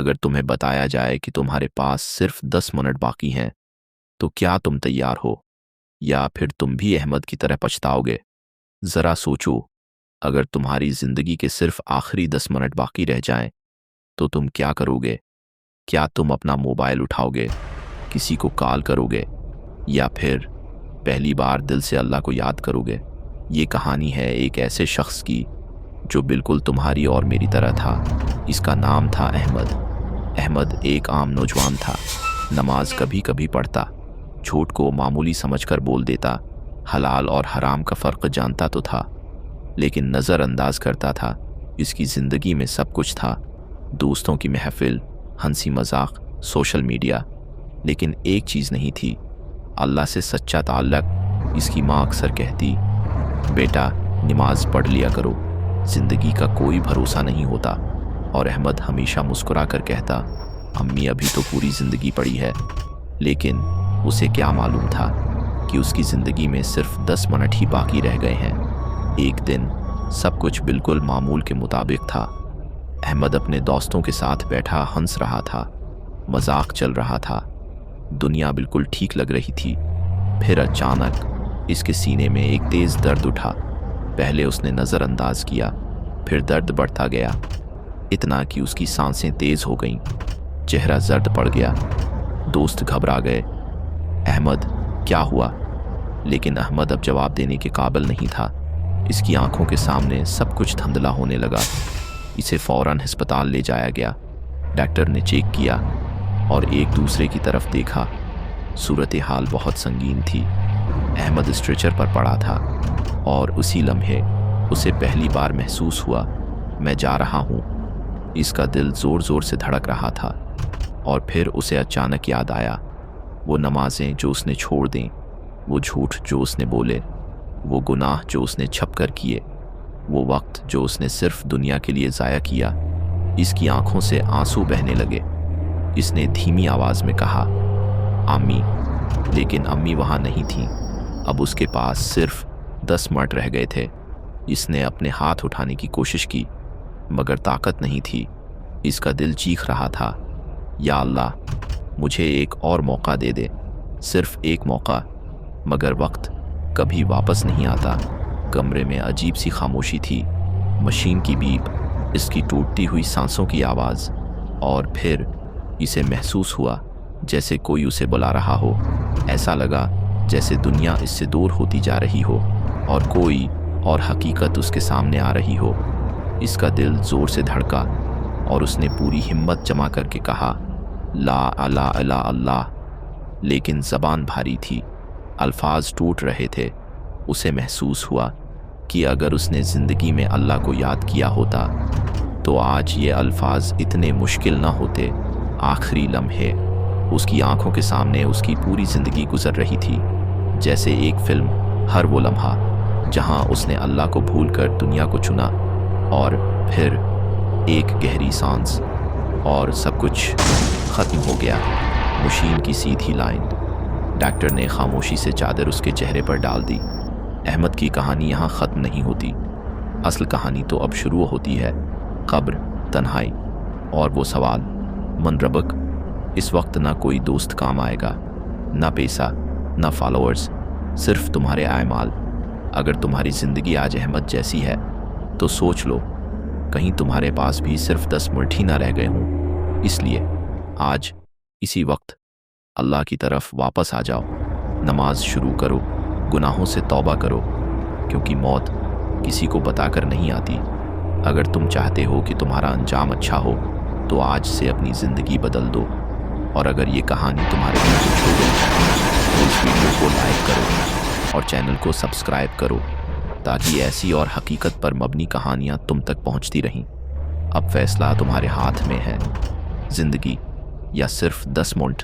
अगर तुम्हें बताया जाए कि तुम्हारे पास सिर्फ 10 मिनट बाकी हैं, तो क्या तुम तैयार हो, या फिर तुम भी अहमद की तरह पछताओगे? ज़रा सोचो, अगर तुम्हारी ज़िंदगी के सिर्फ आखिरी 10 मिनट बाकी रह जाएं, तो तुम क्या करोगे? क्या तुम अपना मोबाइल उठाओगे, किसी को कॉल करोगे, या फिर पहली बार दिल से अल्लाह को याद करोगे? ये कहानी है एक ऐसे शख्स की जो बिल्कुल तुम्हारी और मेरी तरह था। इसका नाम था अहमद। अहमद एक आम नौजवान था। नमाज कभी कभी पढ़ता, झूठ को मामूली समझकर बोल देता, हलाल और हराम का फ़र्क जानता तो था, लेकिन नज़रअंदाज करता था। इसकी ज़िंदगी में सब कुछ था, दोस्तों की महफिल, हंसी मजाक, सोशल मीडिया, लेकिन एक चीज़ नहीं थी, अल्लाह से सच्चा ताल्लुक़। इसकी माँ अक्सर कहती, बेटा नमाज पढ़ लिया करो, ज़िंदगी का कोई भरोसा नहीं होता। और अहमद हमेशा मुस्कुरा कर कहता, अम्मी अभी तो पूरी ज़िंदगी पड़ी है। लेकिन उसे क्या मालूम था कि उसकी ज़िंदगी में सिर्फ 10 मिनट ही बाकी रह गए हैं। एक दिन सब कुछ बिल्कुल मामूल के मुताबिक था। अहमद अपने दोस्तों के साथ बैठा हंस रहा था, मजाक चल रहा था, दुनिया बिल्कुल ठीक लग रही थी। फिर अचानक इसके सीने में एक तेज़ दर्द उठा। पहले उसने नज़रअंदाज किया, फिर दर्द बढ़ता गया, इतना कि उसकी सांसें तेज़ हो गईं, चेहरा जर्द पड़ गया। दोस्त घबरा गए, अहमद क्या हुआ? लेकिन अहमद अब जवाब देने के काबिल नहीं था। इसकी आंखों के सामने सब कुछ धुंधला होने लगा। इसे फ़ौरन अस्पताल ले जाया गया। डॉक्टर ने चेक किया और एक दूसरे की तरफ देखा। सूरत हाल बहुत संगीन थी। अहमद स्ट्रेचर पर पड़ा था और उसी लम्हे उसे पहली बार महसूस हुआ, मैं जा रहा हूँ। इसका दिल ज़ोर ज़ोर से धड़क रहा था। और फिर उसे अचानक याद आया, वो नमाज़ें जो उसने छोड़ दें, वो झूठ जो उसने बोले, वो गुनाह जो उसने छप कर किए, वो वक्त जो उसने सिर्फ दुनिया के लिए ज़ाया किया। इसकी आंखों से आंसू बहने लगे। इसने धीमी आवाज़ में कहा, अम्मी। लेकिन अम्मी वहाँ नहीं थी। अब उसके पास सिर्फ 10 मिनट रह गए थे। इसने अपने हाथ उठाने की कोशिश की, मगर ताकत नहीं थी। इसका दिल चीख रहा था, या अल्लाह, मुझे एक और मौका दे दे, सिर्फ एक मौका। मगर वक्त कभी वापस नहीं आता। कमरे में अजीब सी खामोशी थी, मशीन की बीप, इसकी टूटती हुई सांसों की आवाज़, और फिर इसे महसूस हुआ जैसे कोई उसे बुला रहा हो। ऐसा लगा जैसे दुनिया इससे दूर होती जा रही हो और कोई और हकीकत उसके सामने आ रही हो। इसका दिल ज़ोर से धड़का और उसने पूरी हिम्मत जमा करके कहा, ला इलाहा इल्ला अल्लाह। लेकिन ज़बान भारी थी, अल्फाज टूट रहे थे। उसे महसूस हुआ कि अगर उसने ज़िंदगी में अल्लाह को याद किया होता तो आज ये अल्फाज इतने मुश्किल न होते। आखिरी लम्हे उसकी आंखों के सामने उसकी पूरी ज़िंदगी गुजर रही थी, जैसे एक फ़िल्म। हर वो लम्हा जहां उसने अल्लाह को भूलकर दुनिया को चुना, और फिर एक गहरी सांस और सब कुछ ख़त्म हो गया। मशीन की सीधी लाइन। डॉक्टर ने खामोशी से चादर उसके चेहरे पर डाल दी। अहमद की कहानी यहाँ ख़त्म नहीं होती। असल कहानी तो अब शुरू होती है। कब्र, तन्हाई और वो सवाल, मन रबक। इस वक्त ना कोई दोस्त काम आएगा, ना पैसा, ना फॉलोअर्स, सिर्फ तुम्हारे आमाल। अगर तुम्हारी ज़िंदगी आज अहमद जैसी है तो सोच लो, कहीं तुम्हारे पास भी सिर्फ 10 मिनट ही ना रह गए हों। इसलिए आज इसी वक्त अल्लाह की तरफ वापस आ जाओ, नमाज शुरू करो, गुनाहों से तौबा करो, क्योंकि मौत किसी को बताकर नहीं आती। अगर तुम चाहते हो कि तुम्हारा अंजाम अच्छा हो तो आज से अपनी ज़िंदगी बदल दो। और अगर ये कहानी तुम्हारे दिल को छू गई तो इस वीडियो को लाइक करो और चैनल को सब्सक्राइब करो, ताकि ऐसी और हकीकत पर मबनी कहानियाँ तुम तक पहुँचती रहें। अब फैसला तुम्हारे हाथ में है, ज़िंदगी या सिर्फ 10 मिनट।